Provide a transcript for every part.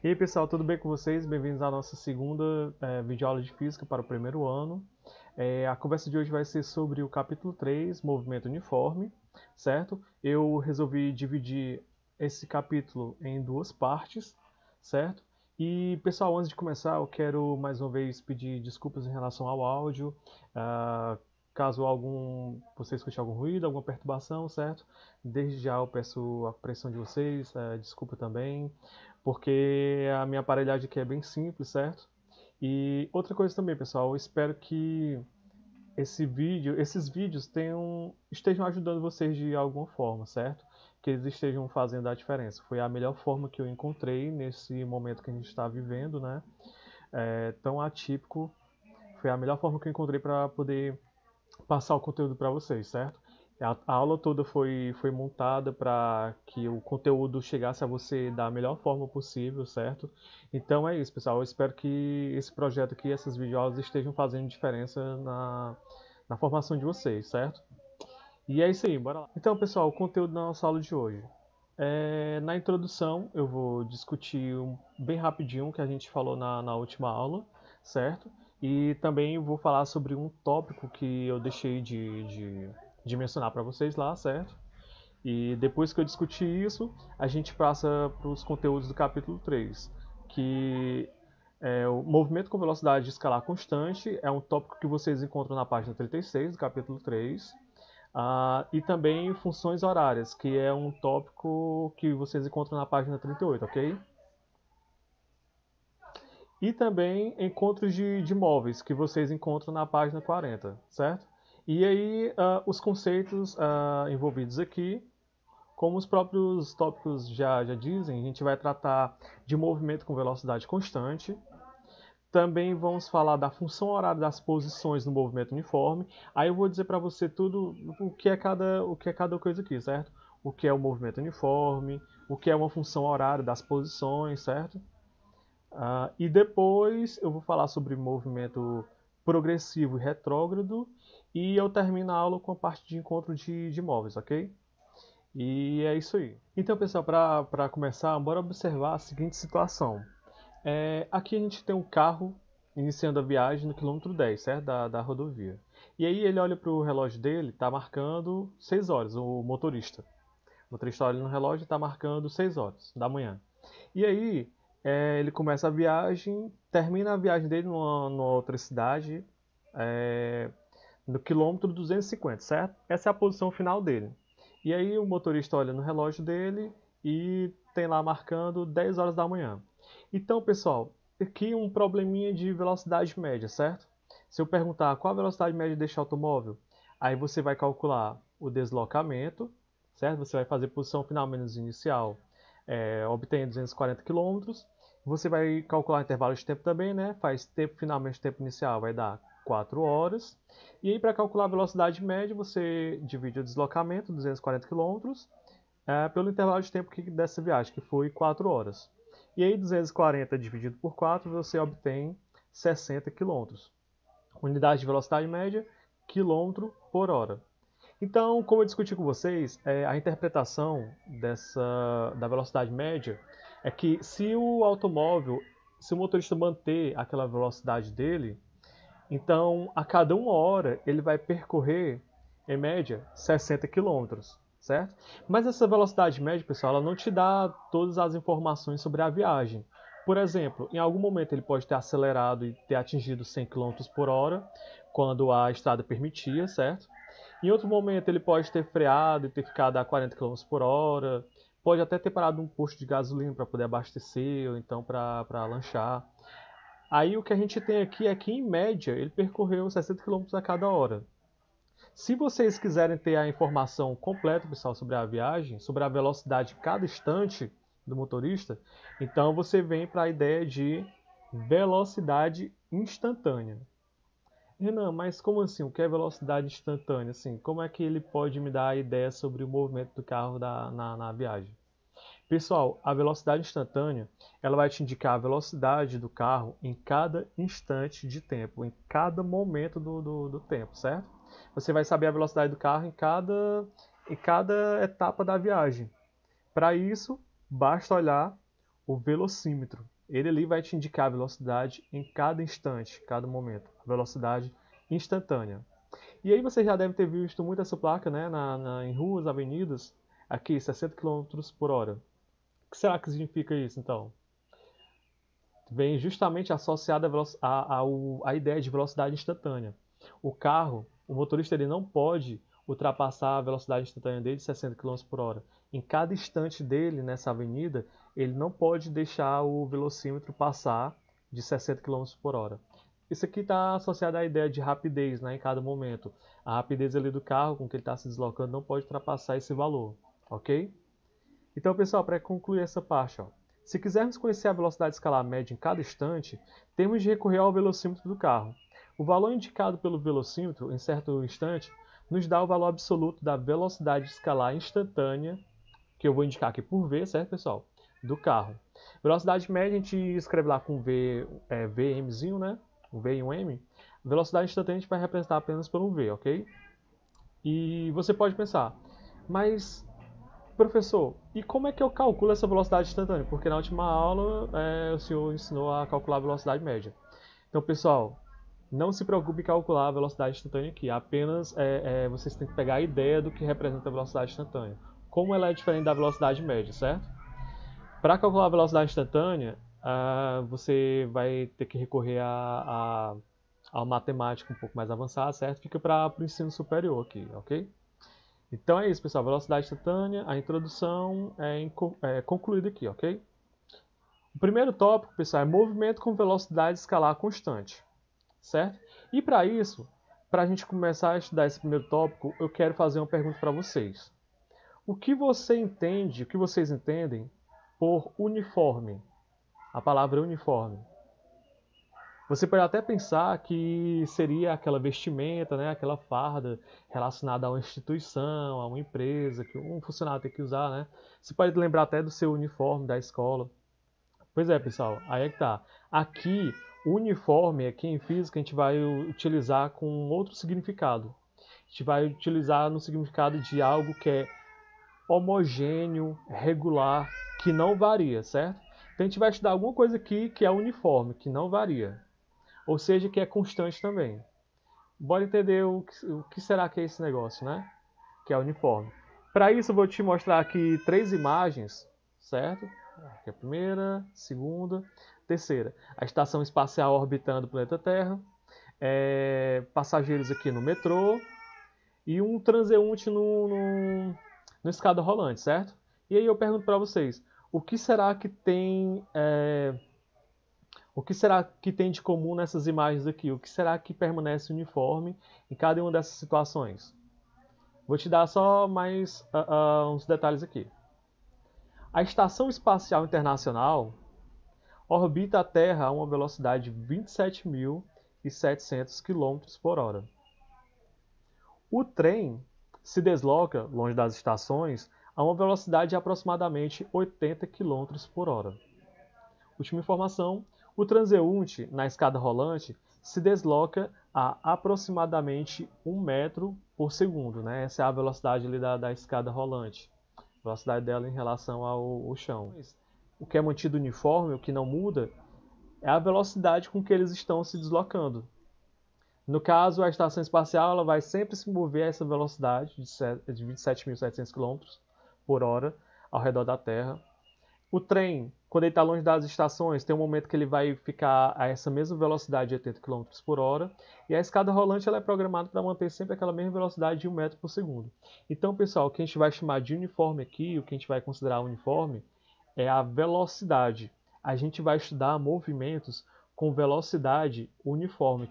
E aí pessoal, tudo bem com vocês? Bem-vindos à nossa segunda videoaula de Física para o primeiro ano. A conversa de hoje vai ser sobre o capítulo 3, Movimento Uniforme, certo? Eu resolvi dividir esse capítulo em duas partes, certo? E pessoal, antes de começar, eu quero mais uma vez pedir desculpas em relação ao áudio. Caso você escute algum ruído, alguma perturbação, certo? Desde já eu peço a compreensão de vocês, desculpa também, porque a minha aparelhagem aqui é bem simples, certo? E outra coisa também, pessoal, eu espero que esses vídeos estejam ajudando vocês de alguma forma, certo? Que eles estejam fazendo a diferença. Foi a melhor forma que eu encontrei nesse momento que a gente está vivendo, né? Tão atípico. Foi a melhor forma que eu encontrei para poder passar o conteúdo para vocês, certo? A aula toda foi montada para que o conteúdo chegasse a você da melhor forma possível, certo? Então é isso, pessoal. Eu espero que esse projeto aqui, essas videoaulas estejam fazendo diferença na formação de vocês, certo? E é isso aí, bora lá. Então, pessoal, o conteúdo da nossa aula de hoje. Na introdução, eu vou discutir bem rapidinho o que a gente falou na última aula, certo? E também vou falar sobre um tópico que eu deixei de mencionar para vocês lá, certo? E depois que eu discutir isso, a gente passa para os conteúdos do capítulo 3, que é o movimento com velocidade escalar constante, é um tópico que vocês encontram na página 36 do capítulo 3. E também funções horárias, que é um tópico que vocês encontram na página 38, ok? E também encontros de móveis, que vocês encontram na página 40, certo? E aí, os conceitos envolvidos aqui, como os próprios tópicos já dizem, a gente vai tratar de movimento com velocidade constante. Também vamos falar da função horária das posições no movimento uniforme. Aí eu vou dizer para você tudo o que é cada coisa aqui, certo? O que é o movimento uniforme, o que é uma função horária das posições, certo? E depois eu vou falar sobre movimento progressivo e retrógrado. E eu termino a aula com a parte de encontro de móveis, ok? E é isso aí. Então, pessoal, para começar, bora observar a seguinte situação. Aqui a gente tem um carro iniciando a viagem no quilômetro 10, certo? Da rodovia. E aí ele olha para o relógio dele, está marcando 6 horas, o motorista. O motorista olha no relógio e está marcando 6 horas da manhã. E aí ele começa a viagem, termina a viagem dele numa outra cidade, no quilômetro 250, certo? Essa é a posição final dele. E aí o motorista olha no relógio dele e tem lá marcando 10 horas da manhã. Então, pessoal, aqui um probleminha de velocidade média, certo? Se eu perguntar qual a velocidade média deste automóvel, aí você vai calcular o deslocamento, certo? Você vai fazer posição final menos inicial, obtém 240 km. Você vai calcular o intervalo de tempo também, né? Faz tempo final menos tempo inicial, vai dar 4 horas. E aí, para calcular a velocidade média, você divide o deslocamento, 240 km, pelo intervalo de tempo dessa viagem, que foi 4 horas. E aí 240 dividido por 4, você obtém 60 km. Unidade de velocidade média, quilômetro por hora. Então, como eu discuti com vocês, a interpretação da velocidade média é que se o motorista manter aquela velocidade dele, então a cada 1 hora ele vai percorrer, em média, 60 quilômetros, certo? Mas essa velocidade média, pessoal, ela não te dá todas as informações sobre a viagem. Por exemplo, em algum momento ele pode ter acelerado e ter atingido 100 km por hora, quando a estrada permitia, certo? Em outro momento ele pode ter freado e ter ficado a 40 km por hora, pode até ter parado num posto de gasolina para poder abastecer, ou então para lanchar. Aí o que a gente tem aqui é que, em média, ele percorreu 60 km a cada hora. Se vocês quiserem ter a informação completa, pessoal, sobre a viagem, sobre a velocidade de cada instante do motorista, então você vem para a ideia de velocidade instantânea. Renan, mas como assim? O que é velocidade instantânea? Assim, como é que ele pode me dar a ideia sobre o movimento do carro na viagem? Pessoal, a velocidade instantânea, ela vai te indicar a velocidade do carro em cada instante de tempo, em cada momento do tempo, certo? Você vai saber a velocidade do carro em cada etapa da viagem. Para isso, basta olhar o velocímetro. Ele ali vai te indicar a velocidade em cada instante, cada momento. A velocidade instantânea. E aí você já deve ter visto muito essa placa, né, em ruas, avenidas, aqui, 60 km por hora. O que será que significa isso, então? Vem justamente associada à ideia de velocidade instantânea. O carro, o motorista, ele não pode ultrapassar a velocidade instantânea dele de 60 km por hora. Em cada instante dele nessa avenida, ele não pode deixar o velocímetro passar de 60 km por hora. Isso aqui está associado à ideia de rapidez, né, em cada momento. A rapidez ali do carro com que ele está se deslocando não pode ultrapassar esse valor, ok? Então, pessoal, para concluir essa parte, ó, se quisermos conhecer a velocidade escalar média em cada instante, temos de recorrer ao velocímetro do carro. O valor indicado pelo velocímetro em certo instante nos dá o valor absoluto da velocidade escalar instantânea, que eu vou indicar aqui por V, certo, pessoal? Do carro. Velocidade média a gente escreve lá com V, VMzinho, né? Um V e um M. Velocidade instantânea a gente vai representar apenas por um V, ok? E você pode pensar, mas professor, e como é que eu calculo essa velocidade instantânea? Porque na última aula o senhor ensinou a calcular a velocidade média. Então, pessoal, não se preocupe em calcular a velocidade instantânea aqui. Apenas vocês têm que pegar a ideia do que representa a velocidade instantânea. Como ela é diferente da velocidade média, certo? Para calcular a velocidade instantânea, você vai ter que recorrer a matemática um pouco mais avançada, certo? Fica para o ensino superior aqui, ok? Então é isso, pessoal. Velocidade instantânea, a introdução é concluída aqui, ok? O primeiro tópico, pessoal, é movimento com velocidade escalar constante, certo? E para isso, para a gente começar a estudar esse primeiro tópico, eu quero fazer uma pergunta para vocês. O que você entende, o que vocês entendem por uniforme? A palavra uniforme. Você pode até pensar que seria aquela vestimenta, né, aquela farda relacionada a uma instituição, a uma empresa, que um funcionário tem que usar, né? Você pode lembrar até do seu uniforme da escola. Pois é, pessoal, aí é que tá. Aqui, o uniforme, aqui em física, a gente vai utilizar com outro significado. A gente vai utilizar no significado de algo que é homogêneo, regular, que não varia, certo? Então a gente vai estudar alguma coisa aqui que é uniforme, que não varia. Ou seja, que é constante também. Bora entender o que será que é esse negócio, né? Que é uniforme. Para isso eu vou te mostrar aqui 3 imagens, certo? Aqui a primeira, segunda, terceira. A estação espacial orbitando o planeta Terra, passageiros aqui no metrô e um transeunte no escada rolante, certo? E aí eu pergunto para vocês, o que será que tem de comum nessas imagens aqui? O que será que permanece uniforme em cada uma dessas situações? Vou te dar só mais uns detalhes aqui. A Estação Espacial Internacional orbita a Terra a uma velocidade de 27.700 km por hora. O trem se desloca, longe das estações, a uma velocidade de aproximadamente 80 km por hora. Última informação, o transeunte na escada rolante se desloca a aproximadamente 1 metro por segundo, né? Essa é a velocidade ali da escada rolante, a velocidade dela em relação ao chão. O que é mantido uniforme, o que não muda, é a velocidade com que eles estão se deslocando. No caso, a estação espacial ela vai sempre se mover a essa velocidade de 27.700 km por hora ao redor da Terra. O trem, quando ele está longe das estações, tem um momento que ele vai ficar a essa mesma velocidade de 80 km por hora. E a escada rolante ela é programada para manter sempre aquela mesma velocidade de 1 metro por segundo. Então, pessoal, o que a gente vai chamar de uniforme aqui, o que a gente vai considerar uniforme, é a velocidade. A gente vai estudar movimentos com velocidade uniforme,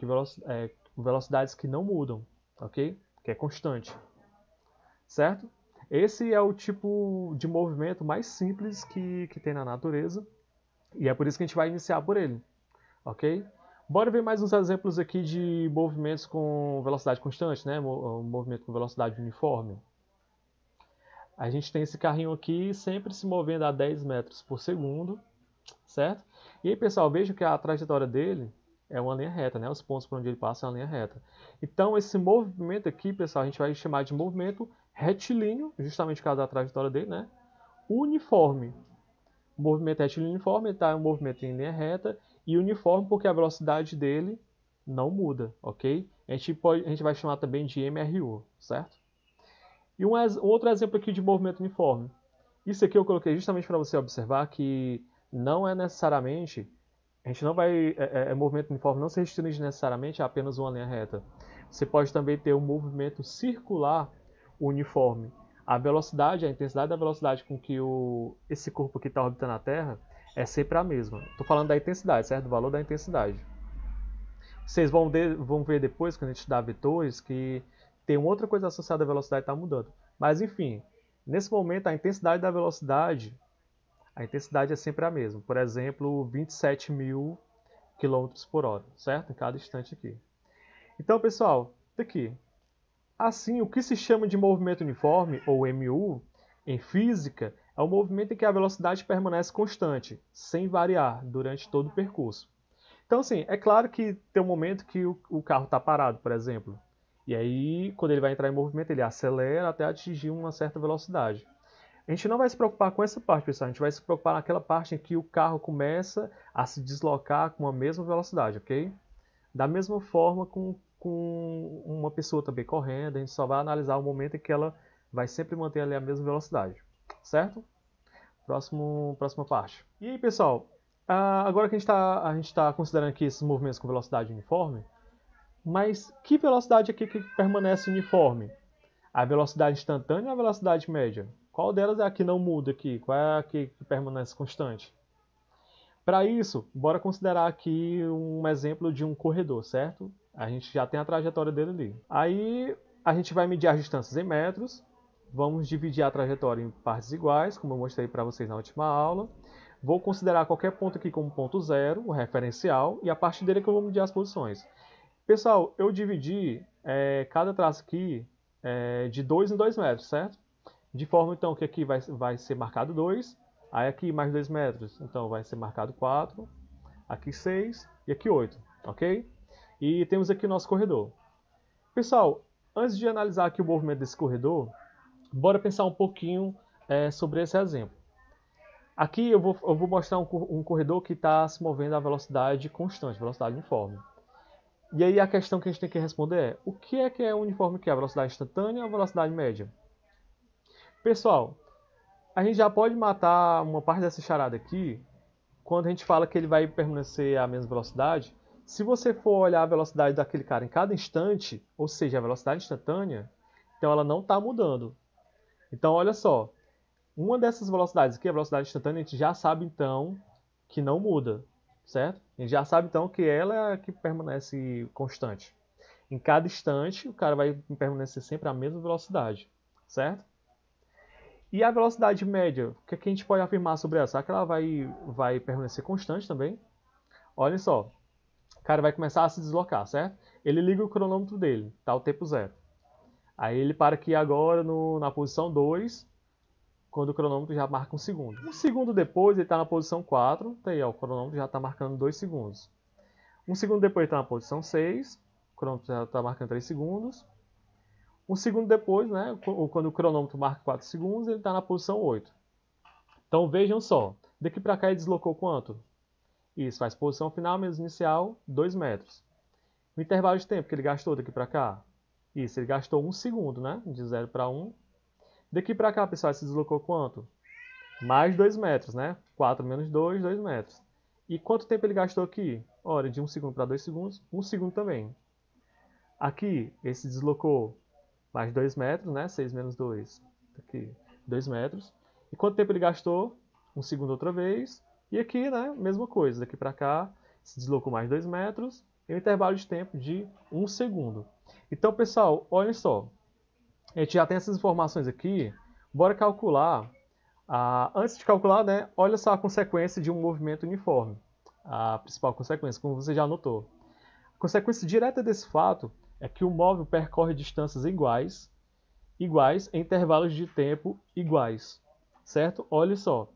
velocidades que não mudam, ok? Que é constante, certo? Esse é o tipo de movimento mais simples que tem na natureza e é por isso que a gente vai iniciar por ele, ok? Bora ver mais uns exemplos aqui de movimentos com velocidade constante, né? Movimento com velocidade uniforme. A gente tem esse carrinho aqui sempre se movendo a 10 metros por segundo, certo? E aí, pessoal, veja que a trajetória dele é uma linha reta, né? Os pontos por onde ele passa é uma linha reta. Então, esse movimento aqui, pessoal, a gente vai chamar de movimento retilíneo, justamente por causa da trajetória dele, né? Uniforme. O movimento retilíneo uniforme está em um movimento em linha reta e uniforme porque a velocidade dele não muda, ok? A gente vai chamar também de MRU, certo? E um outro exemplo aqui de movimento uniforme. Isso aqui eu coloquei justamente para você observar que não é necessariamente, a gente não vai, movimento uniforme não se restringe necessariamente a apenas uma linha reta. Você pode também ter um movimento circular uniforme. A velocidade, a intensidade da velocidade com que esse corpo aqui está orbitando a Terra é sempre a mesma. Estou falando da intensidade, certo? Do valor da intensidade. Vocês vão ver depois, quando a gente estudar vetores, que tem outra coisa associada à velocidade que está mudando. Mas enfim, nesse momento a intensidade da velocidade, a intensidade é sempre a mesma. Por exemplo, 27.000 km por hora, certo? Em cada instante aqui. Então, pessoal, daqui. Assim, o que se chama de movimento uniforme, ou MU, em física, é um movimento em que a velocidade permanece constante, sem variar, durante todo o percurso. Então, assim, é claro que tem um momento que o carro está parado, por exemplo. E aí, quando ele vai entrar em movimento, ele acelera até atingir uma certa velocidade. A gente não vai se preocupar com essa parte, pessoal. A gente vai se preocupar naquela parte em que o carro começa a se deslocar com a mesma velocidade, ok? Da mesma forma com uma pessoa também correndo, a gente só vai analisar o momento em que ela vai sempre manter ali a mesma velocidade, certo? Próxima parte. E aí, pessoal, agora que a gente está considerando aqui esses movimentos com velocidade uniforme, mas que velocidade aqui que permanece uniforme? A velocidade instantânea ou a velocidade média? Qual delas é a que não muda aqui? Qual é a que permanece constante? Para isso, bora considerar aqui um exemplo de um corredor, certo? A gente já tem a trajetória dele ali. Aí a gente vai medir as distâncias em metros, vamos dividir a trajetória em partes iguais, como eu mostrei para vocês na última aula. Vou considerar qualquer ponto aqui como ponto zero, o referencial, e a partir dele é que eu vou medir as posições. Pessoal, eu dividi cada traço aqui de 2 em 2 metros, certo? De forma então que aqui vai ser marcado 2, aí aqui mais 2 metros, então vai ser marcado 4, aqui 6 e aqui 8, ok? E temos aqui o nosso corredor. Pessoal, antes de analisar aqui o movimento desse corredor, bora pensar um pouquinho sobre esse exemplo. Aqui eu vou mostrar um corredor que está se movendo a velocidade constante, velocidade uniforme. E aí a questão que a gente tem que responder é, o que é uniforme que é? A velocidade instantânea ou a velocidade média? Pessoal, a gente já pode matar uma parte dessa charada aqui quando a gente fala que ele vai permanecer a mesma velocidade. Se você for olhar a velocidade daquele cara em cada instante, ou seja, a velocidade instantânea, então ela não está mudando. Então, olha só, uma dessas velocidades aqui, a velocidade instantânea, a gente já sabe então que não muda, certo? A gente já sabe então que ela é a que permanece constante. Em cada instante, o cara vai permanecer sempre a mesma velocidade, certo? E a velocidade média, o que a gente pode afirmar sobre ela? Será que ela vai permanecer constante também? Olha só, o cara vai começar a se deslocar, certo? Ele liga o cronômetro dele, tá o tempo zero. Aí ele para aqui agora na posição 2, quando o cronômetro já marca 1 segundo. 1 segundo depois ele está na posição 4, tá aí, ó, o cronômetro já está marcando 2 segundos. 1 segundo depois ele está na posição 6, o cronômetro já está marcando 3 segundos. 1 segundo depois, né, quando o cronômetro marca 4 segundos, ele está na posição 8. Então vejam só, daqui para cá ele deslocou quanto? Isso, faz posição final menos inicial, 2 metros. O intervalo de tempo que ele gastou daqui para cá? Isso, ele gastou 1 segundo, né? De 0 para 1. Daqui para cá, pessoal, se deslocou quanto? Mais 2 metros, né? 4 menos 2, 2 metros. E quanto tempo ele gastou aqui? Ora, de 1 segundo para 2 segundos, 1 segundo também. Aqui, ele se deslocou mais 2 metros, né? 6 menos 2, aqui, 2 metros. E quanto tempo ele gastou? 1 segundo outra vez. E aqui, né? Mesma coisa, daqui para cá, se deslocou mais 2 metros. E um intervalo de tempo de 1 segundo. Então, pessoal, olhem só. A gente já tem essas informações aqui. Bora calcular. Antes de calcular, né? Olha só a consequência de um movimento uniforme. A principal consequência, como você já notou. A consequência direta desse fato é que o móvel percorre distâncias iguais em intervalos de tempo iguais, certo? Olha só,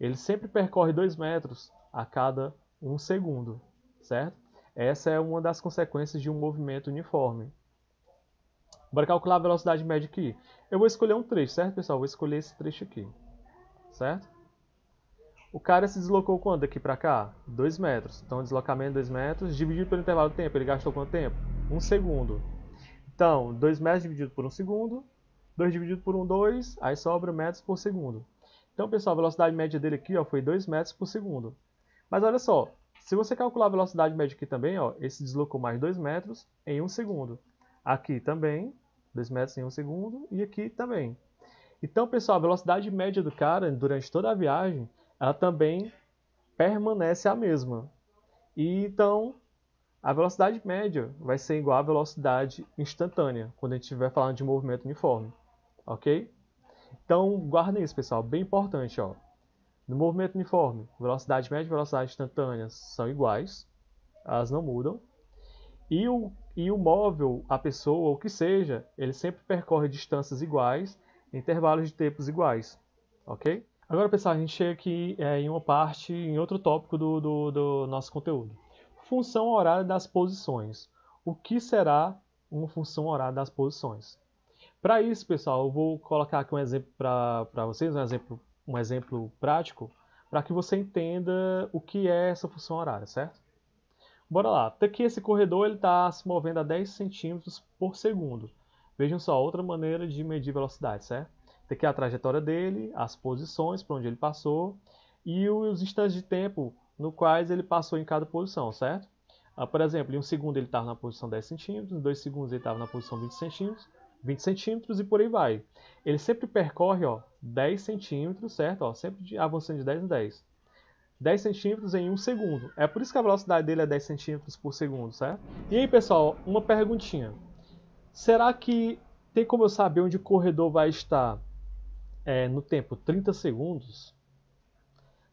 ele sempre percorre 2 metros a cada 1 segundo, certo? Essa é uma das consequências de um movimento uniforme. Bora calcular a velocidade média aqui. Eu vou escolher um trecho, certo, pessoal? Vou escolher esse trecho aqui, certo? O cara se deslocou quanto daqui para cá? 2 metros. Então, deslocamento de 2 metros, dividido pelo intervalo de tempo. Ele gastou quanto tempo? 1 segundo. Então, 2 metros dividido por 1 segundo, 2 dividido por 1, 2, aí sobra metros por segundo. Então, pessoal, a velocidade média dele aqui ó, foi 2 metros por segundo. Mas olha só, se você calcular a velocidade média aqui também, ó, ele se deslocou mais 2 metros em 1 segundo. Aqui também, 2 metros em 1 segundo, e aqui também. Então, pessoal, a velocidade média do cara durante toda a viagem, ela também permanece a mesma. E então, a velocidade média vai ser igual à velocidade instantânea, quando a gente estiver falando de movimento uniforme. Ok? Então, guardem isso, pessoal. Bem importante, ó. No movimento uniforme, velocidade média e velocidade instantânea são iguais. Elas não mudam. E o móvel, a pessoa, ou o que seja, ele sempre percorre distâncias iguais, em intervalos de tempos iguais. Ok? Agora, pessoal, a gente chega aqui em uma parte, em outro tópico do nosso conteúdo. Função horária das posições. O que será uma função horária das posições? Para isso, pessoal, eu vou colocar aqui um exemplo para vocês, um exemplo prático, para que você entenda o que é essa função horária, certo? Bora lá. Tá aqui esse corredor está se movendo a 10 centímetros por segundo. Vejam só, outra maneira de medir velocidade, certo? Tá aqui a trajetória dele, as posições por onde ele passou e os instantes de tempo no quais ele passou em cada posição, certo? Por exemplo, em 1 segundo ele estava na posição 10 centímetros, em 2 segundos ele estava na posição 20 centímetros e por aí vai. Ele sempre percorre ó, 10 centímetros, certo? Ó, sempre avançando de 10 em 10. 10 centímetros em 1 segundo. É por isso que a velocidade dele é 10 centímetros por segundo, certo? E aí, pessoal, uma perguntinha. Será que tem como eu saber onde o corredor vai estar no tempo 30 segundos?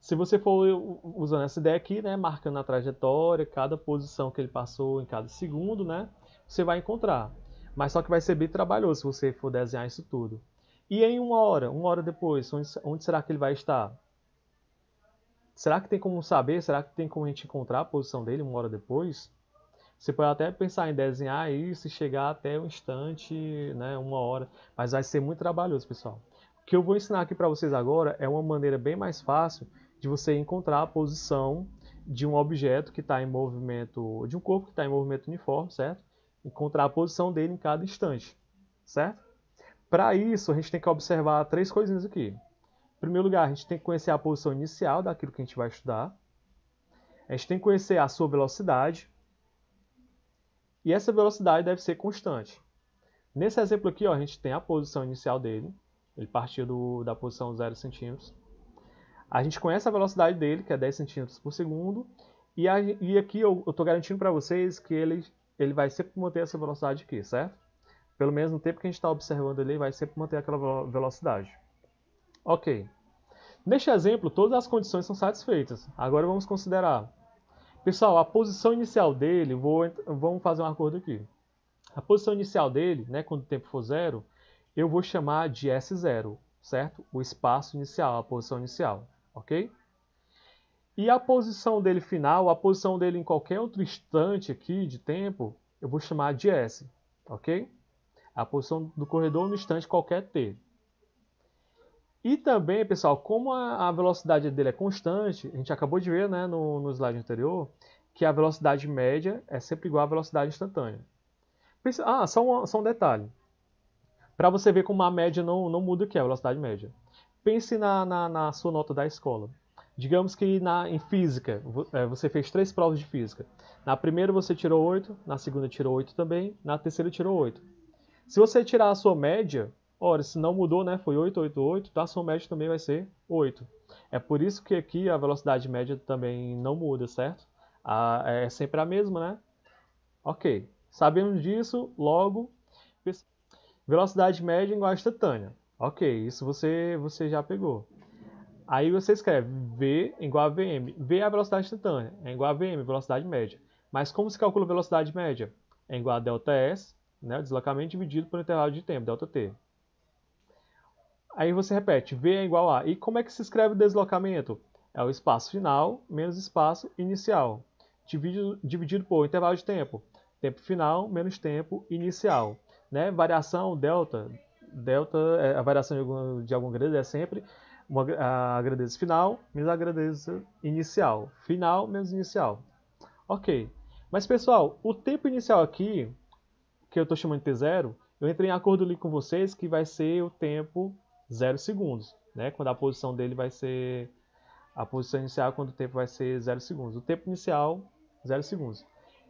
Se você for usando essa ideia aqui, né, marcando a trajetória, cada posição que ele passou em cada segundo, né, você vai encontrar. Mas só que vai ser bem trabalhoso se você for desenhar isso tudo. E em uma hora depois, onde será que ele vai estar? Será que tem como saber? Será que tem como a gente encontrar a posição dele 1 hora depois? Você pode até pensar em desenhar isso e chegar até um instante, né, 1 hora, mas vai ser muito trabalhoso, pessoal. O que eu vou ensinar aqui para vocês agora é uma maneira bem mais fácil de você encontrar a posição de um objeto que está em movimento, de um corpo que está em movimento uniforme, certo? Encontrar a posição dele em cada instante, certo? Para isso, a gente tem que observar 3 coisinhas aqui. Em primeiro lugar, a gente tem que conhecer a posição inicial daquilo que a gente vai estudar. A gente tem que conhecer a sua velocidade. E essa velocidade deve ser constante. Nesse exemplo aqui, ó, a gente tem a posição inicial dele. Ele partiu da posição 0 centímetros. A gente conhece a velocidade dele, que é 10 centímetros por segundo. E aqui eu estou garantindo para vocês que ele vai sempre manter essa velocidade aqui, certo? Pelo menos no tempo que a gente está observando ele vai sempre manter aquela velocidade. Ok. Neste exemplo, todas as condições são satisfeitas. Agora vamos considerar. Pessoal, a posição inicial dele, vamos fazer um acordo aqui. A posição inicial dele, né, quando o tempo for 0, eu vou chamar de S0, certo? O espaço inicial, a posição inicial, ok? E a posição dele final, a posição dele em qualquer outro instante aqui de tempo, eu vou chamar de S, ok? A posição do corredor no instante qualquer t. E também, pessoal, como a velocidade dele é constante, a gente acabou de ver, né, no slide anterior, que a velocidade média é sempre igual à velocidade instantânea. Só um detalhe. Para você ver como a média não muda aqui, a velocidade média. Pense na sua nota da escola. Digamos que em física, você fez 3 provas de física. Na primeira você tirou 8, na segunda tirou 8 também, na terceira tirou 8. Se você tirar a sua média, ora, se não mudou, né, foi 8, 8, 8, então a sua média também vai ser 8. É por isso que aqui a velocidade média também não muda, certo? É sempre a mesma, né? Ok. Sabemos disso, logo, velocidade média igual a instantânea. Ok, isso você já pegou. Aí você escreve V igual a Vm. V é a velocidade instantânea, é igual a Vm, velocidade média. Mas como se calcula a velocidade média? É igual a ΔS, né, o deslocamento dividido por intervalo de tempo, ΔT. Aí você repete, V é igual a... E como é que se escreve o deslocamento? É o espaço final menos espaço inicial, dividido por intervalo de tempo. Tempo final menos tempo inicial. Né? Variação, delta, a variação de algum grande é sempre agradeço final menos agradeço inicial. Final menos inicial. Ok. Mas, pessoal, o tempo inicial aqui, que eu estou chamando de T0, eu entrei em acordo ali com vocês que vai ser o tempo 0 segundos. Né? Quando a posição dele vai ser... A posição inicial, quando o tempo vai ser 0 segundos. O tempo inicial, 0 segundos.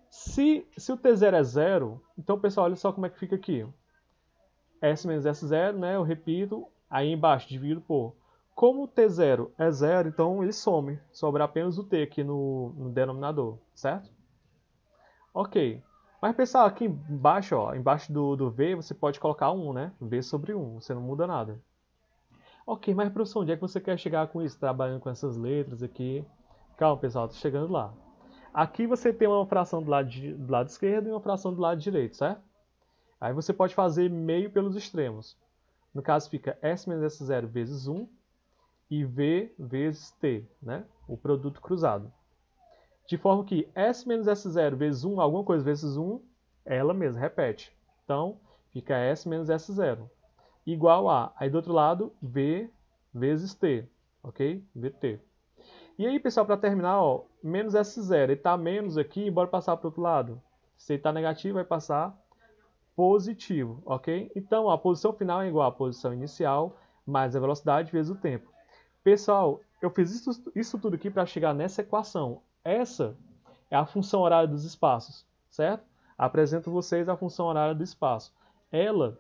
Se o T0 é 0, então, pessoal, olha só como é que fica aqui. S menos S0, né? Eu repito, aí embaixo divido por... Como o T0 é 0, então ele some. Sobra apenas o T aqui no denominador, certo? Ok. Mas, pessoal, aqui embaixo, ó, embaixo do V, você pode colocar 1, né? V sobre 1, você não muda nada. Ok, mas, professor, onde é que você quer chegar com isso? Trabalhando com essas letras aqui. Calma, pessoal, tô chegando lá. Aqui você tem uma fração do lado esquerdo e uma fração do lado direito, certo? Aí você pode fazer meio pelos extremos. No caso, fica S menos S0 vezes 1 e V vezes T, né? O produto cruzado. De forma que S menos S0 vezes 1, alguma coisa vezes 1, é ela mesma, repete. Então, fica S menos S0 igual a, aí do outro lado, V vezes T, ok? VT. E aí, pessoal, para terminar, ó, menos S0, ele está menos aqui, bora passar para o outro lado. Se ele está negativo, vai passar positivo, ok? Então, a posição final é igual à posição inicial, mais a velocidade vezes o tempo. Pessoal, eu fiz isso tudo aqui para chegar nessa equação. Essa é a função horária dos espaços, certo? Apresento a vocês a função horária do espaço. Ela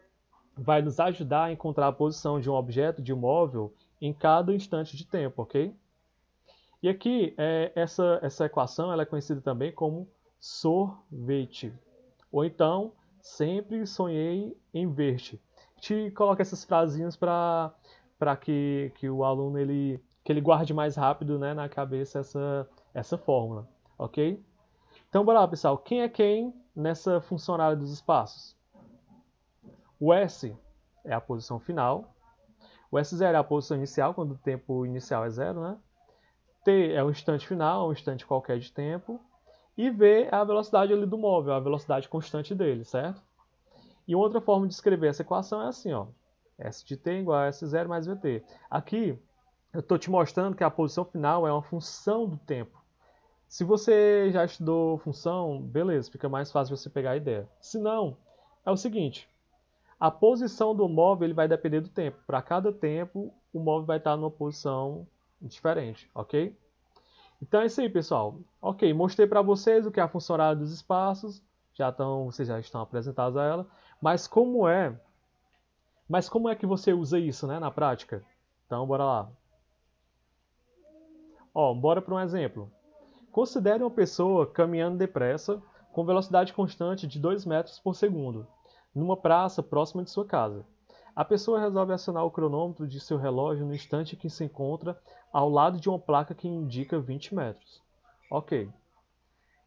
vai nos ajudar a encontrar a posição de um objeto, de um móvel, em cada instante de tempo, ok? E aqui, essa equação ela é conhecida também como sorvete. Ou então, sempre sonhei em ver-te. Te coloca essas frasinhas para que o aluno que ele guarde mais rápido, né, na cabeça essa fórmula, ok? Então, bora lá, pessoal. Quem é quem nessa função horária dos espaços? O S é a posição final. O S0 é a posição inicial, quando o tempo inicial é 0, né? T é o instante final, um instante qualquer de tempo. E V é a velocidade ali do móvel, a velocidade constante dele, certo? E outra forma de escrever essa equação é assim, ó. S de t igual a S0 mais VT. Aqui, eu estou te mostrando que a posição final é uma função do tempo. Se você já estudou função, beleza, fica mais fácil você pegar a ideia. Se não, é o seguinte. A posição do móvel ele vai depender do tempo. Para cada tempo, o móvel vai estar numa posição diferente, ok? Então é isso aí, pessoal. Ok, mostrei para vocês o que é a função horária dos espaços. Vocês já estão apresentados a ela. Mas como é que você usa isso, né, na prática? Então, bora lá. Ó, bora para um exemplo. Considere uma pessoa caminhando depressa com velocidade constante de 2 metros por segundo, numa praça próxima de sua casa. A pessoa resolve acionar o cronômetro de seu relógio no instante que se encontra ao lado de uma placa que indica 20 metros. Ok.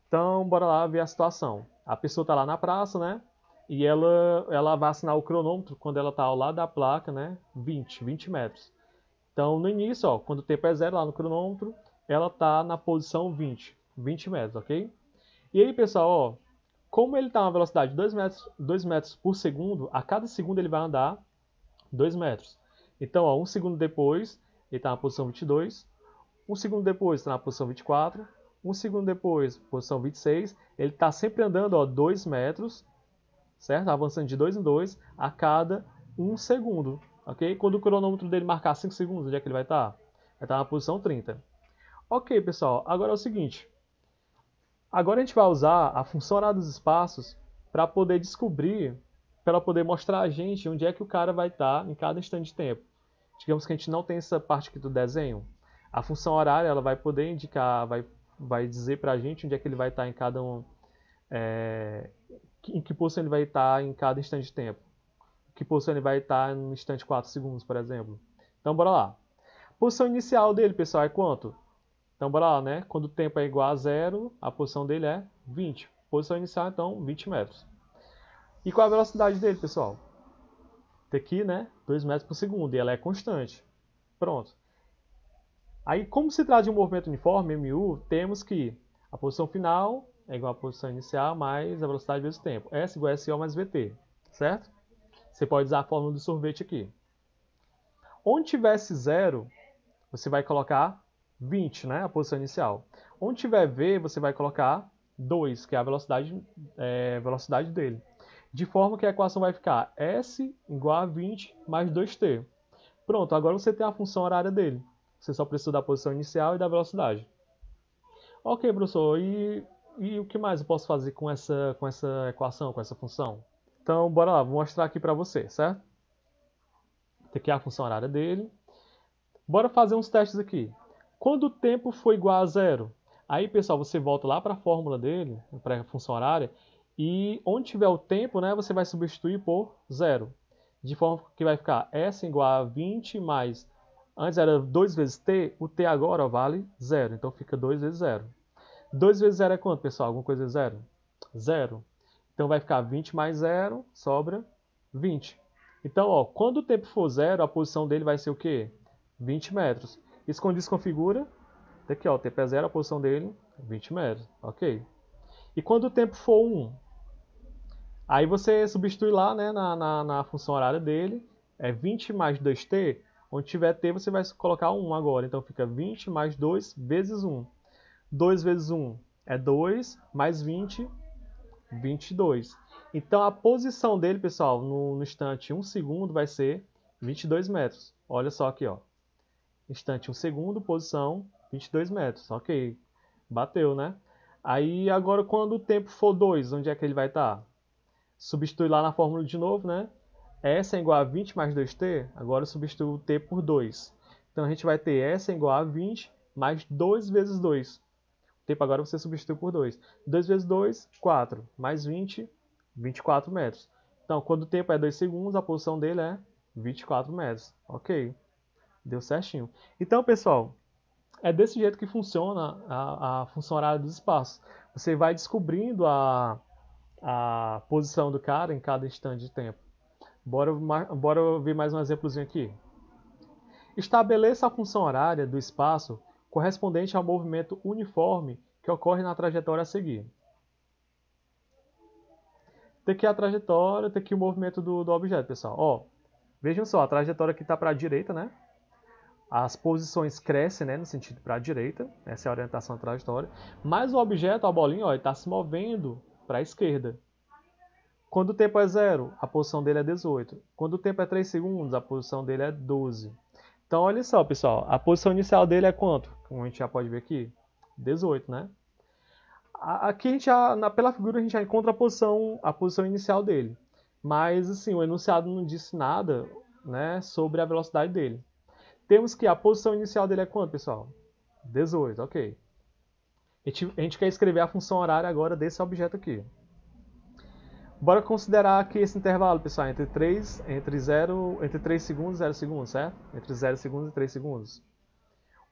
Então, bora lá ver a situação. A pessoa está lá na praça, né? E ela vai acionar o cronômetro quando ela está ao lado da placa, né? 20 metros. Então, no início, ó, quando o tempo é 0 lá no cronômetro, ela está na posição 20 metros, ok? E aí, pessoal, ó, como ele está na velocidade de 2 metros por segundo, a cada segundo ele vai andar 2 metros. Então, ó, um segundo depois, ele está na posição 22. Um segundo depois, está na posição 24. Um segundo depois, posição 26. Ele está sempre andando, ó, 2 metros, certo? Avançando de 2 em 2 a cada 1 segundo. Ok? Quando o cronômetro dele marcar 5 segundos, onde é que ele vai estar? Vai estar na posição 30. Ok, pessoal. Agora é o seguinte. Agora a gente vai usar a função horária dos espaços para poder descobrir, para poder mostrar a gente onde é que o cara vai estar em cada instante de tempo. Digamos que a gente não tem essa parte aqui do desenho. A função horária ela vai poder indicar, vai dizer para a gente onde é que ele vai estar em cada em que posição ele vai estar em cada instante de tempo. Que posição ele vai estar no instante 4 segundos, por exemplo. Então, bora lá. A posição inicial dele, pessoal, é quanto? Então, bora lá, né? Quando o tempo é igual a 0, a posição dele é 20. Posição inicial, então, 20 metros. E qual a velocidade dele, pessoal? Tem aqui, né? 2 metros por segundo. E ela é constante. Pronto. Aí, como se trata de um movimento uniforme, MU, temos que a posição final é igual à posição inicial mais a velocidade vezes o tempo. S igual a SO mais VT. Certo? Você pode usar a fórmula do sorvete aqui. Onde tivesse 0, você vai colocar 20, né? A posição inicial. Onde tiver V, você vai colocar 2, que é a velocidade dele. De forma que a equação vai ficar S igual a 20 mais 2t. Pronto, agora você tem a função horária dele. Você só precisa da posição inicial e da velocidade. Ok, professor, e o que mais eu posso fazer com essa equação, com essa função? Então, bora lá, vou mostrar aqui para você, certo? Aqui é a função horária dele. Bora fazer uns testes aqui. Quando o tempo for igual a zero, aí, pessoal, você volta lá para a fórmula dele, para a função horária, e onde tiver o tempo, né, você vai substituir por zero. De forma que vai ficar S igual a 20 mais... Antes era 2 vezes t, o t agora vale zero, então fica 2 vezes zero. 2 vezes zero é quanto, pessoal? Alguma coisa é zero? Zero. Então vai ficar 20 mais zero, sobra 20. Então, ó, quando o tempo for zero, a posição dele vai ser o quê? 20 metros. Isso quando desconfigura, aqui ó, o tempo é zero, a posição dele 20 metros, ok? E quando o tempo for 1, aí você substitui lá, né, na função horária dele, é 20 mais 2t, onde tiver t você vai colocar 1 agora, então fica 20 mais 2 vezes 1. 2 vezes 1 é 2, mais 20, 22. Então a posição dele, pessoal, no instante 1 segundo vai ser 22 metros. Olha só aqui, ó. Instante 1 segundo, posição 22 metros. Ok, bateu, né? Aí agora quando o tempo for 2, onde é que ele vai estar? Substitui lá na fórmula de novo, né? S é igual a 20 mais 2t, agora substitui o t por 2. Então a gente vai ter S é igual a 20 mais 2 vezes 2. O tempo agora você substitui por 2. 2 vezes 2, 4. Mais 20, 24 metros. Então, quando o tempo é 2 segundos, a posição dele é 24 metros. Ok, deu certinho. Então, pessoal, é desse jeito que funciona a função horária dos espaços. Você vai descobrindo a posição do cara em cada instante de tempo. Bora ver mais um exemplozinho aqui. Estabeleça a função horária do espaço correspondente ao movimento uniforme que ocorre na trajetória a seguir. Tem aqui a trajetória, tem aqui o movimento do objeto, pessoal. Ó, vejam só, a trajetória aqui está para a direita, né? As posições crescem, né, no sentido para a direita, essa é a orientação da trajetória. Mas o objeto, a bolinha, ó, está se movendo para a esquerda. Quando o tempo é 0, a posição dele é 18. Quando o tempo é 3 segundos, a posição dele é 12. Então, olha só, pessoal, a posição inicial dele é quanto? Como a gente já pode ver aqui, 18, né? Aqui, pela figura, a gente já encontra a posição inicial dele. Mas, assim, o enunciado não disse nada, né, sobre a velocidade dele. Temos que a posição inicial dele é quanto, pessoal? 18, ok. A gente quer escrever a função horária agora desse objeto aqui. Bora considerar aqui esse intervalo, pessoal, entre 3 segundos e 0 segundos, certo? Entre 0 segundos e 3 segundos.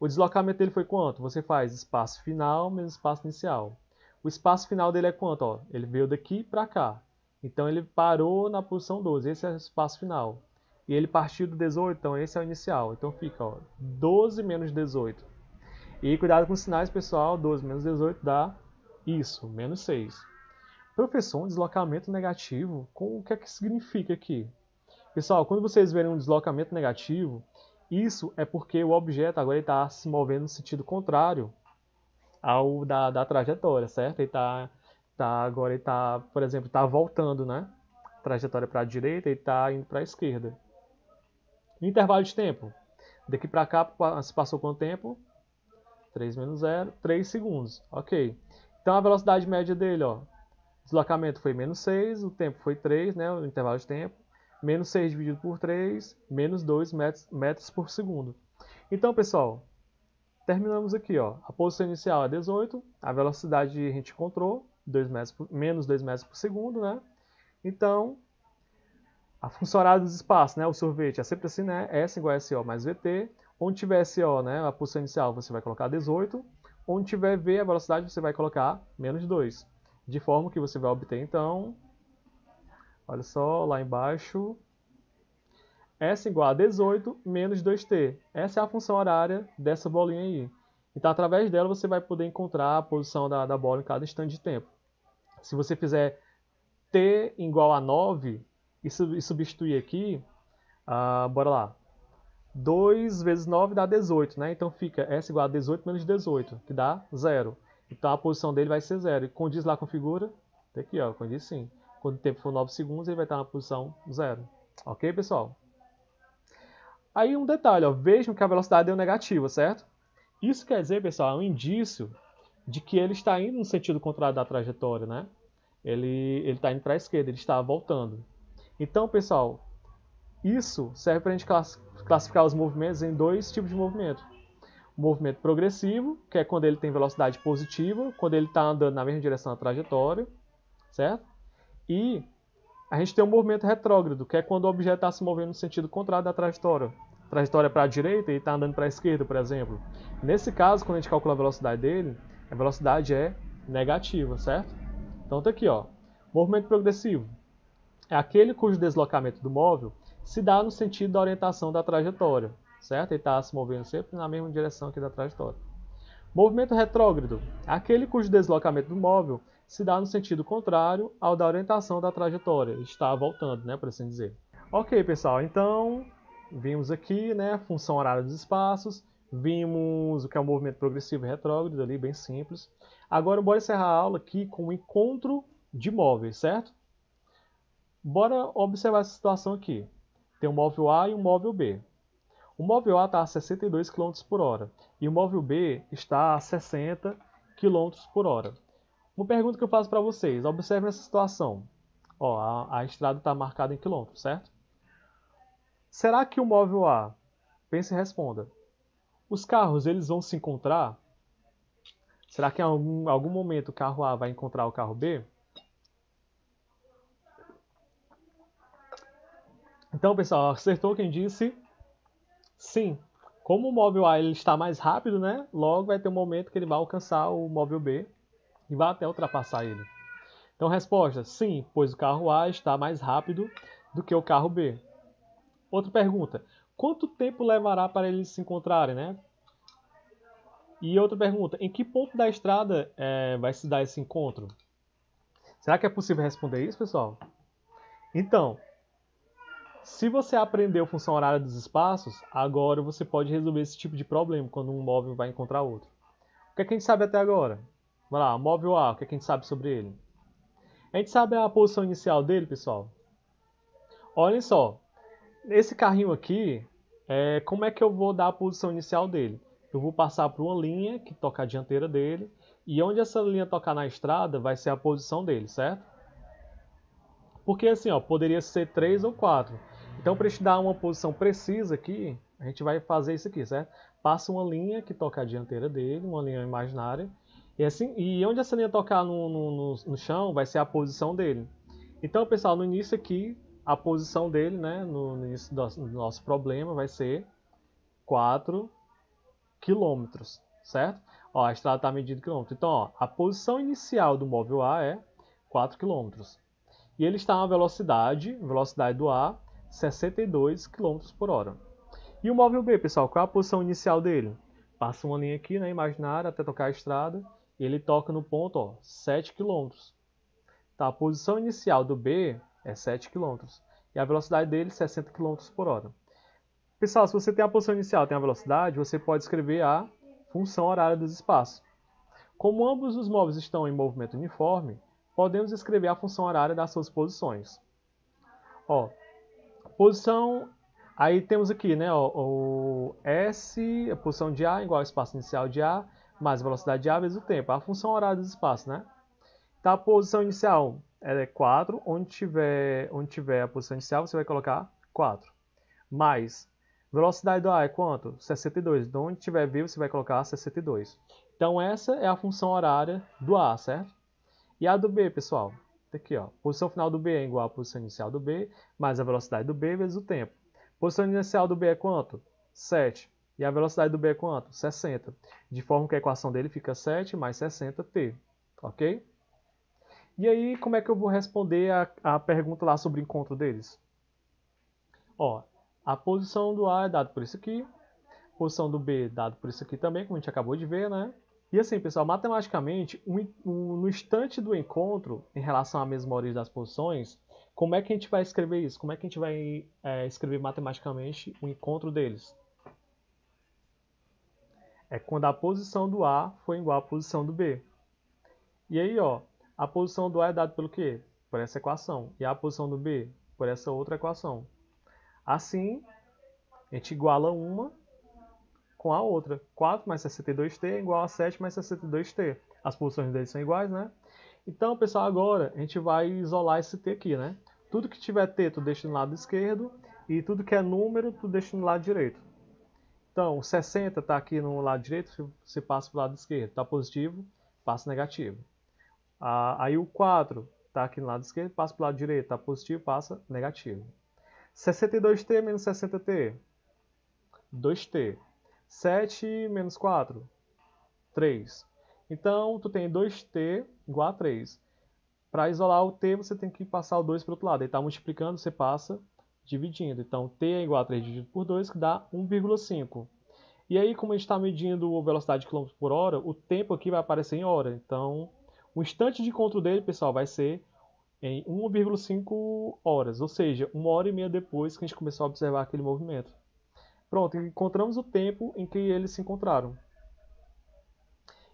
O deslocamento dele foi quanto? Você faz espaço final menos espaço inicial. O espaço final dele é quanto? Ó, ele veio daqui para cá. Então ele parou na posição 12. Esse é o espaço final. E ele partiu do 18, então esse é o inicial. Então fica, ó, 12 menos 18. E cuidado com os sinais, pessoal. 12 menos 18 dá isso, menos 6. Professor, um deslocamento negativo, o que é que significa aqui? Pessoal, quando vocês verem um deslocamento negativo, isso é porque o objeto agora está se movendo no sentido contrário ao da trajetória, certo? Agora ele está, por exemplo, está voltando, né? Trajetória para a direita e está indo para a esquerda. Intervalo de tempo. Daqui para cá se passou quanto tempo? 3 menos 0, 3 segundos. Ok. Então a velocidade média dele, ó, deslocamento foi menos 6, o tempo foi 3, né, o intervalo de tempo. Menos 6 dividido por 3, menos 2 metros por segundo. Então, pessoal, terminamos aqui. Ó. A posição inicial é 18, a velocidade a gente encontrou, menos 2 metros por segundo. Né? Então, a função horária dos espaços, né, o sorvete, é sempre assim, né, S igual a SO mais VT. Onde tiver SO, né, a posição inicial, você vai colocar 18. Onde tiver V, a velocidade, você vai colocar menos 2. De forma que você vai obter, então, olha só, lá embaixo, S igual a 18 menos 2t. Essa é a função horária dessa bolinha aí. Então, através dela, você vai poder encontrar a posição da bola em cada instante de tempo. Se você fizer t igual a 9 e substituir aqui, bora lá. 2 vezes 9 dá 18, né? Então fica S igual a 18 menos 18, que dá 0. Então a posição dele vai ser 0. E condiz lá com a figura? Tá aqui, ó, condiz sim. Quando o tempo for 9 segundos, ele vai estar na posição 0. Ok, pessoal? Aí um detalhe, ó, vejam que a velocidade deu negativa, certo? Isso quer dizer, pessoal, é um indício de que ele está indo no sentido contrário da trajetória, né? Ele está indo para a esquerda, ele está voltando. Então, pessoal, isso serve para a gente classificar os movimentos em dois tipos de movimento. O movimento progressivo, que é quando ele tem velocidade positiva, quando ele está andando na mesma direção da trajetória, certo? E a gente tem um movimento retrógrado, que é quando o objeto está se movendo no sentido contrário da trajetória. A trajetória é para a direita e está andando para a esquerda, por exemplo. Nesse caso, quando a gente calcula a velocidade dele, a velocidade é negativa, certo? Então tá aqui, ó. Movimento progressivo é aquele cujo deslocamento do móvel se dá no sentido da orientação da trajetória, certo? Ele está se movendo sempre na mesma direção aqui da trajetória. Movimento retrógrado é aquele cujo deslocamento do móvel se dá no sentido contrário ao da orientação da trajetória. Ele está voltando, né, por assim dizer. Ok, pessoal, então vimos aqui, né, a função horária dos espaços, vimos o que é o movimento progressivo e retrógrado ali, bem simples. Agora, bora encerrar a aula aqui com o encontro de móveis, certo? Bora observar essa situação aqui. Tem um móvel A e um móvel B. O móvel A está a 62 km por hora e o móvel B está a 60 km por hora. Uma pergunta que eu faço para vocês, observe essa situação. Ó, a estrada está marcada em quilômetros, certo? Será que o móvel A, pense e responda, os carros eles vão se encontrar? Será que em algum momento o carro A vai encontrar o carro B? Então, pessoal, acertou quem disse sim. Como o móvel A ele está mais rápido, né? Logo vai ter um momento que ele vai alcançar o móvel B e vai até ultrapassar ele. Então, resposta: sim, pois o carro A está mais rápido do que o carro B. Outra pergunta: quanto tempo levará para eles se encontrarem, né? E outra pergunta: em que ponto da estrada vai se dar esse encontro? Será que é possível responder isso, pessoal? Então, se você aprendeu a função horária dos espaços, agora você pode resolver esse tipo de problema quando um móvel vai encontrar outro. O que é que a gente sabe até agora? Vamos lá, móvel A, o que é que a gente sabe sobre ele? A gente sabe a posição inicial dele, pessoal? Olhem só, esse carrinho aqui, como é que eu vou dar a posição inicial dele? Eu vou passar por uma linha que toca a dianteira dele, e onde essa linha tocar na estrada vai ser a posição dele, certo? Porque assim, ó, poderia ser 3 ou 4. Então, para a gente dar uma posição precisa aqui, a gente vai fazer isso aqui, certo? Passa uma linha que toca a dianteira dele, uma linha imaginária, e, assim, e onde essa linha tocar no chão vai ser a posição dele. Então, pessoal, no início aqui, a posição dele, né, no início do nosso problema, vai ser 4 quilômetros, certo? Ó, a estrada está medindo quilômetros. Então, ó, a posição inicial do móvel A é 4 quilômetros. E ele está a velocidade do A, 62 km por hora. E o móvel B, pessoal, qual é a posição inicial dele? Passa uma linha aqui, né, imaginária, até tocar a estrada, e ele toca no ponto, ó, 7 km. Tá, a posição inicial do B é 7 km. E a velocidade dele, 60 km por hora. Pessoal, se você tem a posição inicial e tem a velocidade, você pode escrever a função horária dos espaços. Como ambos os móveis estão em movimento uniforme, podemos escrever a função horária das suas posições. Ó, posição, aí temos aqui, né, ó, o S, a posição de A igual ao espaço inicial de A, mais a velocidade de A vezes o tempo, a função horária dos espaços, né? Então a posição inicial é 4, onde tiver a posição inicial você vai colocar 4. Mais, velocidade do A é quanto? 62, então onde tiver V você vai colocar 62. Então essa é a função horária do A, certo? E a do B, pessoal? Aqui, ó. Posição final do B é igual à posição inicial do B, mais a velocidade do B vezes o tempo. Posição inicial do B é quanto? 7. E a velocidade do B é quanto? 60. De forma que a equação dele fica 7 mais 60t. Ok? E aí, como é que eu vou responder a pergunta lá sobre o encontro deles? Ó, a posição do A é dada por isso aqui. A posição do B é dada por isso aqui também, como a gente acabou de ver, né? E assim, pessoal, matematicamente, no instante do encontro, em relação à mesma origem das posições, como é que a gente vai escrever isso? Como é que a gente vai escrever matematicamente o encontro deles? é quando a posição do A for igual à posição do B. E aí, ó, a posição do A é dada pelo quê? Por essa equação. E a posição do B? Por essa outra equação. Assim, a gente iguala uma com a outra. 4 mais 62t é igual a 7 mais 62t. As posições deles são iguais, né? Então, pessoal, agora a gente vai isolar esse t aqui, né? Tudo que tiver t, tu deixa no lado esquerdo. E tudo que é número, tu deixa no lado direito. Então, o 60 está aqui no lado direito, você passa para o lado esquerdo. Está positivo, passa negativo. Aí o 4 está aqui no lado esquerdo, passa para o lado direito. Está positivo, passa negativo. 62t menos 60t, 2t. 7 menos 4, 3. Então, tu tem 2t igual a 3. Para isolar o t, você tem que passar o 2 para o outro lado. Ele está multiplicando, você passa dividindo. Então, t é igual a 3 dividido por 2, que dá 1,5. E aí, como a gente está medindo a velocidade de km por hora, o tempo aqui vai aparecer em hora. Então, o instante de encontro dele, pessoal, vai ser em 1,5 horas. Ou seja, 1h30 depois que a gente começou a observar aquele movimento. Pronto, encontramos o tempo em que eles se encontraram.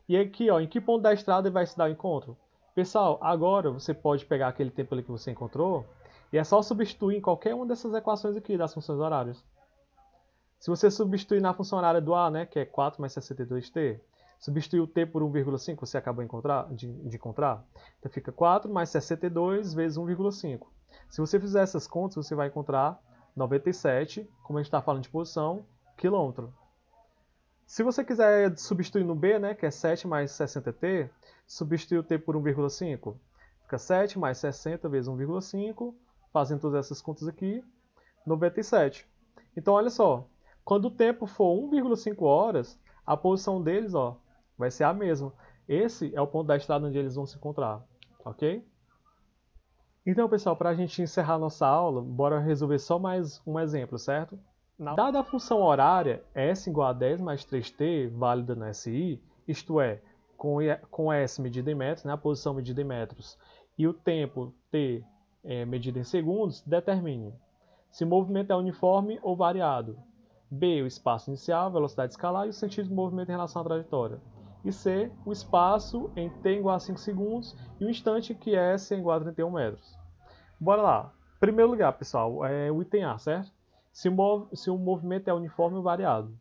E aqui, ó, em que ponto da estrada vai se dar o encontro? Pessoal, agora você pode pegar aquele tempo ali que você encontrou e é só substituir em qualquer uma dessas equações aqui das funções horárias. Se você substituir na função horária do A, né, que é 4 mais 62t, substituir o t por 1,5, você acabou de encontrar, então fica 4 mais 62 vezes 1,5. Se você fizer essas contas, você vai encontrar 97, como a gente está falando de posição, quilômetro. Se você quiser substituir no B, né, que é 7 mais 60t, substituir o t por 1,5. Fica 7 mais 60 vezes 1,5, fazendo todas essas contas aqui, 97. Então, olha só, quando o tempo for 1,5 horas, a posição deles, ó, vai ser a mesma. Esse é o ponto da estrada onde eles vão se encontrar, ok? Então, pessoal, para a gente encerrar nossa aula, bora resolver só mais um exemplo, certo? Dada a função horária S igual a 10 mais 3t, válida no SI, isto é, com S medida em metros, né, a posição medida em metros, e o tempo t medido em segundos, determine se o movimento é uniforme ou variado. B, o espaço inicial, a velocidade escalar e o sentido do movimento em relação à trajetória. E C, o espaço em t igual a 5 segundos e o instante que S é igual a 31 metros. Bora lá. Primeiro lugar, pessoal, é o item A, certo? Se o movimento é uniforme ou variado.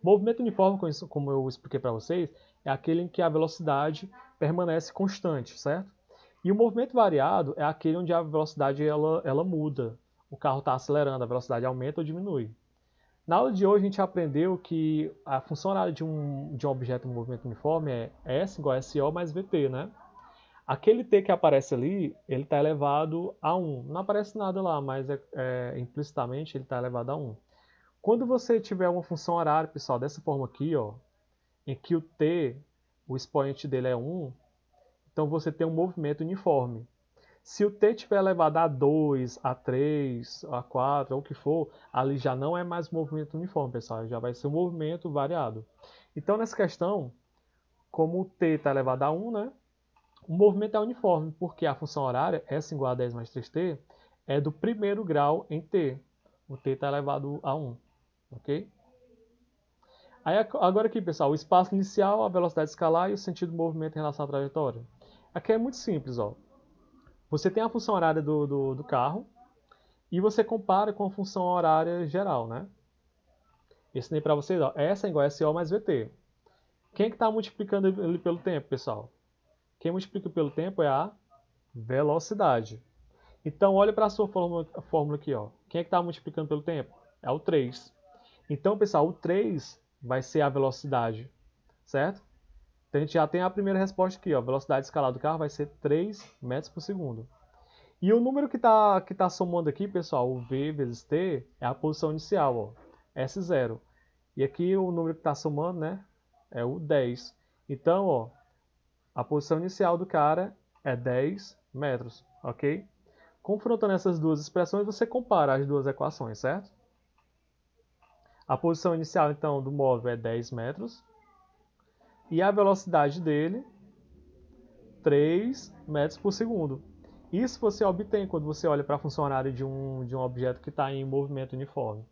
Movimento uniforme, como eu expliquei para vocês, é aquele em que a velocidade permanece constante, certo? E o movimento variado é aquele onde a velocidade ela muda. O carro está acelerando, a velocidade aumenta ou diminui. Na aula de hoje a gente aprendeu que a função horária de um objeto em movimento uniforme é S igual a SO mais VT, né? Aquele t que aparece ali, ele está elevado a 1. Não aparece nada lá, mas implicitamente ele está elevado a 1. Quando você tiver uma função horária, pessoal, dessa forma aqui, ó, em que o t, o expoente dele é 1, então você tem um movimento uniforme. Se o t estiver elevado a 2, a 3, a 4, ou o que for, ali já não é mais movimento uniforme, pessoal, já vai ser um movimento variado. Então, nessa questão, como o t está elevado a 1, né? O movimento é uniforme, porque a função horária, S igual a 10 mais 3t, é do primeiro grau em t. O t está elevado a 1. Ok? Aí, agora aqui, pessoal, o espaço inicial, a velocidade escalar e o sentido do movimento em relação à trajetória. Aqui é muito simples. Ó. Você tem a função horária do carro e você compara com a função horária geral. Né? Ensinei para vocês, ó, S é igual a SO mais VT. Quem é que está multiplicando ele pelo tempo, pessoal? Quem multiplica pelo tempo é a velocidade. Então, olha para a sua fórmula aqui. Ó. Quem é que está multiplicando pelo tempo? É o 3. Então, pessoal, o 3 vai ser a velocidade, certo? Então, a gente já tem a primeira resposta aqui. Ó. A velocidade escalar do carro vai ser 3 metros por segundo. E o número que tá somando aqui, pessoal, o V vezes T, é a posição inicial, ó, S0. E aqui o número que está somando, né, é o 10. Então, ó, a posição inicial do cara é 10 metros, ok? Confrontando essas duas expressões, você compara as duas equações, certo? A posição inicial, então, do móvel é 10 metros. E a velocidade dele, 3 metros por segundo. Isso você obtém quando você olha para a função horária de um objeto que está em movimento uniforme.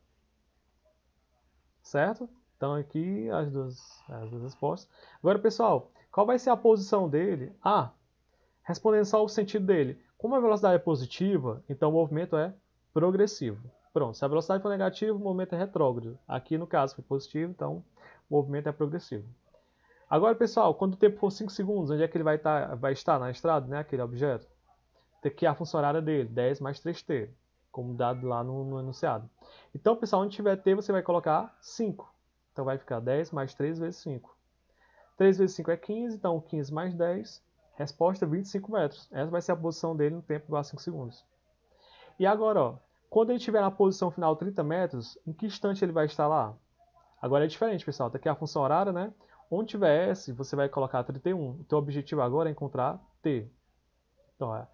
Certo? Então aqui as duas respostas. Agora, pessoal, qual vai ser a posição dele? Respondendo só o sentido dele. Como a velocidade é positiva, então o movimento é progressivo. Pronto, se a velocidade for negativa, o movimento é retrógrado. Aqui no caso foi positivo, então o movimento é progressivo. Agora, pessoal, quando o tempo for 5 segundos, onde é que ele vai estar na estrada, né, aquele objeto? Aqui é a função horária dele, 10 mais 3t, como dado lá no enunciado. Então, pessoal, onde tiver t, você vai colocar 5. Então vai ficar 10 mais 3 vezes 5. 3 vezes 5 é 15, então 15 mais 10, resposta 25 metros. Essa vai ser a posição dele no tempo igual a 5 segundos. E agora, ó, quando ele estiver na posição final 30 metros, em que instante ele vai estar lá? Agora é diferente, pessoal. Tá aqui a função horária, né? Onde tiver S, você vai colocar 31. O teu objetivo agora é encontrar T. Então,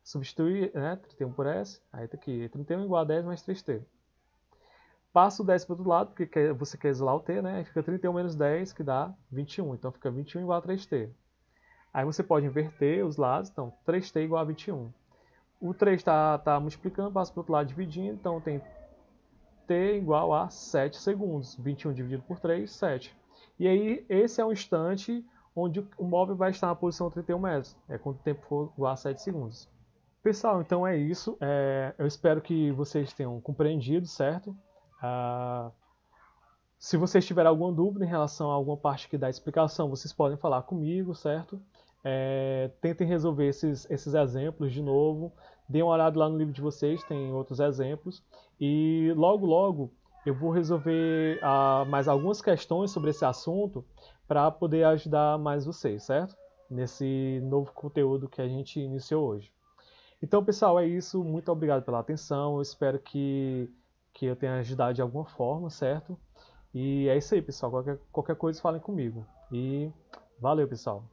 substituir, né, 31 por S. Aí tá aqui, 31 igual a 10 mais 3T. Passa o 10 para o outro lado, porque você quer isolar o T, né? Aí fica 31 menos 10, que dá 21. Então fica 21 igual a 3T. Aí você pode inverter os lados, então 3T igual a 21. O 3 está multiplicando, passa para o outro lado dividindo, então tem T igual a 7 segundos. 21 dividido por 3, 7. E aí esse é um instante onde o móvel vai estar na posição 31 metros. É quando o tempo for igual a 7 segundos. Pessoal, então é isso. Eu espero que vocês tenham compreendido, certo? Se vocês tiverem alguma dúvida em relação a alguma parte aqui da explicação, vocês podem falar comigo, certo? Tentem resolver esses exemplos de novo. Deem uma olhada lá no livro de vocês, tem outros exemplos. E logo, logo, eu vou resolver mais algumas questões sobre esse assunto para poder ajudar mais vocês, certo? Nesse novo conteúdo que a gente iniciou hoje. Então, pessoal, é isso. Muito obrigado pela atenção. Eu espero que eu tenha ajudado de alguma forma, certo? E é isso aí, pessoal. Qualquer coisa, falem comigo. E valeu, pessoal.